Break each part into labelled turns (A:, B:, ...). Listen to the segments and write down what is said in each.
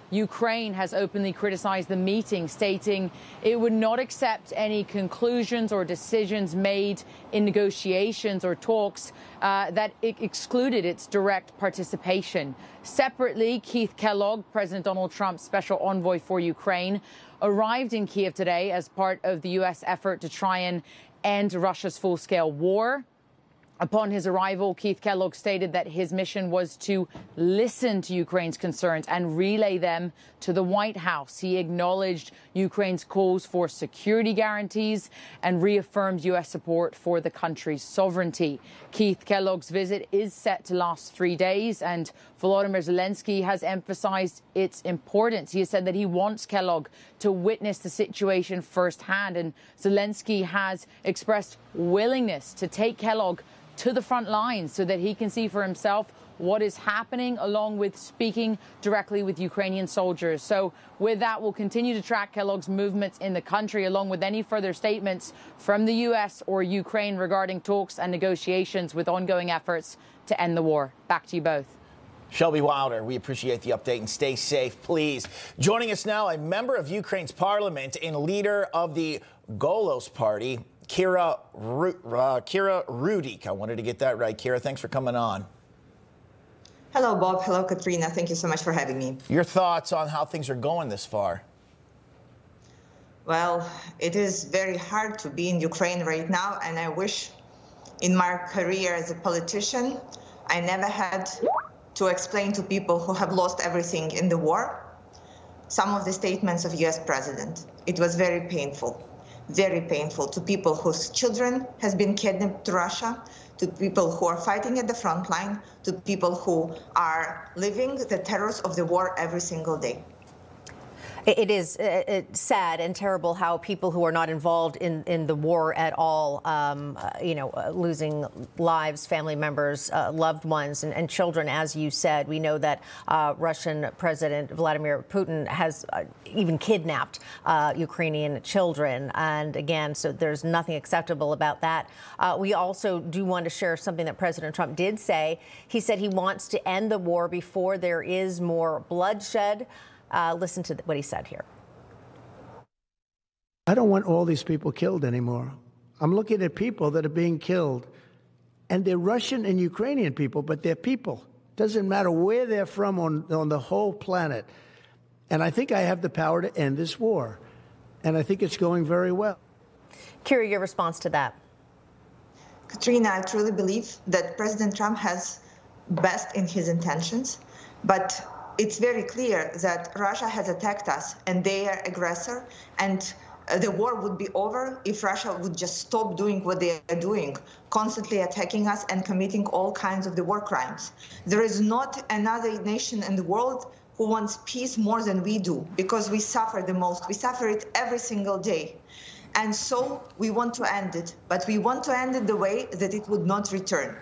A: Ukraine has openly criticized the meeting, stating it would not accept any conclusions or decisions made in negotiations or talks that excluded its direct participation. Separately, Keith Kellogg, President Donald Trump's special envoy for Ukraine, arrived in Kyiv today as part of the U.S. effort to try and end Russia's full-scale war. Upon his arrival, Keith Kellogg stated that his mission was to listen to Ukraine's concerns and relay them to the White House. He acknowledged Ukraine's calls for security guarantees and reaffirmed U.S. support for the country's sovereignty. Keith Kellogg's visit is set to last 3 days, and Volodymyr Zelenskyy has emphasized its importance. He has said that he wants Kellogg to witness the situation firsthand, and Zelenskyy has expressed willingness to take Kellogg to the front lines so that he can see for himself what is happening, along with speaking directly with Ukrainian soldiers. So with that, we'll continue to track Kellogg's movements in the country, along with any further statements from the U.S. or Ukraine regarding talks and negotiations with ongoing efforts to end the war. Back to you both.
B: Shelby Wilder, we appreciate the update and stay safe, please. Joining us now, a member of Ukraine's parliament and leader of the Golos party, Kira Rudik. I wanted to get that right. Kira, thanks for coming on.
C: Hello, Bob. Hello, Katrina. Thank you so much for having me.
B: Your thoughts on how things are going this far?
C: Well, it is very hard to be in Ukraine right now, and I wish in my career as a politician, I never had to explain to people who have lost everything in the war some of the statements of U.S. president. It was very painful to people whose children has been kidnapped to Russia, to people who are fighting at the front line, to people who are living the terrors of the war every single day.
D: It is sad and terrible how people who are not involved in the war at all, losing lives, family members, loved ones, and children, as you said. We know that Russian President Vladimir Putin has even kidnapped Ukrainian children. And again, so there's nothing acceptable about that. We also do want to share something that President Trump did say. He said he wants to end the war before there is more bloodshed. Listen to what he said here.
E: I don't want all these people killed anymore. I'm looking at people that are being killed, and they're Russian and Ukrainian people, but they're people. Doesn't matter where they're from on the whole planet. And I think I have the power to end this war. And I think it's going very well.
D: Kira, your response to that?
C: Katrina, I truly believe that President Trump has best in his intentions, but it's very clear that Russia has attacked us and they are aggressor, and the war would be over if Russia would just stop doing what they are doing, constantly attacking us and committing all kinds of the war crimes. There is not another nation in the world who wants peace more than we do, because we suffer the most. We suffer it every single day. And so we want to end it, but we want to end it the way that it would not return.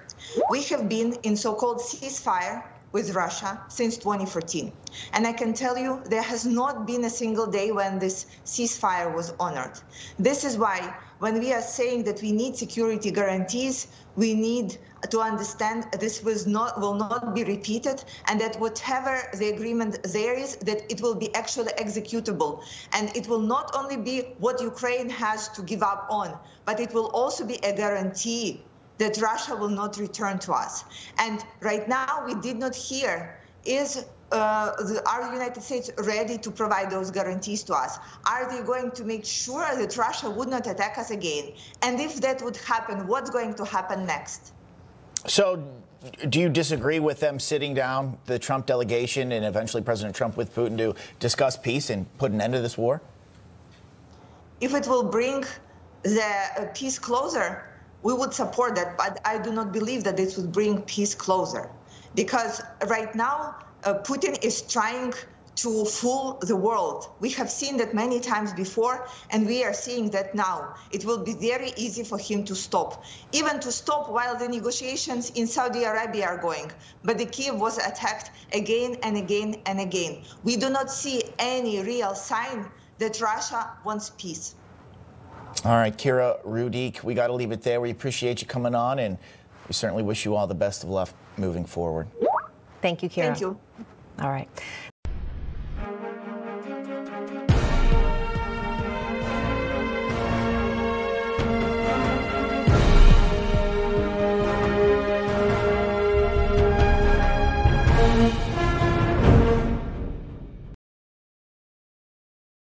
C: We have been in so-called ceasefire with Russia since 2014. And I can tell you there has not been a single day when this ceasefire was honored. This is why when we are saying that we need security guarantees, we need to understand this will not be repeated, and that whatever the agreement there is, that it will be actually executable. And it will not only be what Ukraine has to give up on, but it will also be a guarantee that Russia will not return to us. And right now, we did not hear, are United States ready to provide those guarantees to us? Are they going to make sure that Russia would not attack us again? And if that would happen, what's going to happen next?
B: So do you disagree with them sitting down, the Trump delegation and eventually President Trump with Putin, to discuss peace and put an end to this war?
C: If it will bring the peace closer, we would support that, but I do not believe that this would bring peace closer. Because right now, Putin is trying to fool the world. We have seen that many times before, and we are seeing that now. It will be very easy for him to stop, even to stop while the negotiations in Saudi Arabia are going. But the Kyiv was attacked again and again and again. We do not see any real sign that Russia wants peace.
B: All right, Kira Rudik, we got to leave it there. We appreciate you coming on, and we certainly wish you all the best of luck moving forward.
D: Thank you, Kira.
C: Thank you.
D: All right.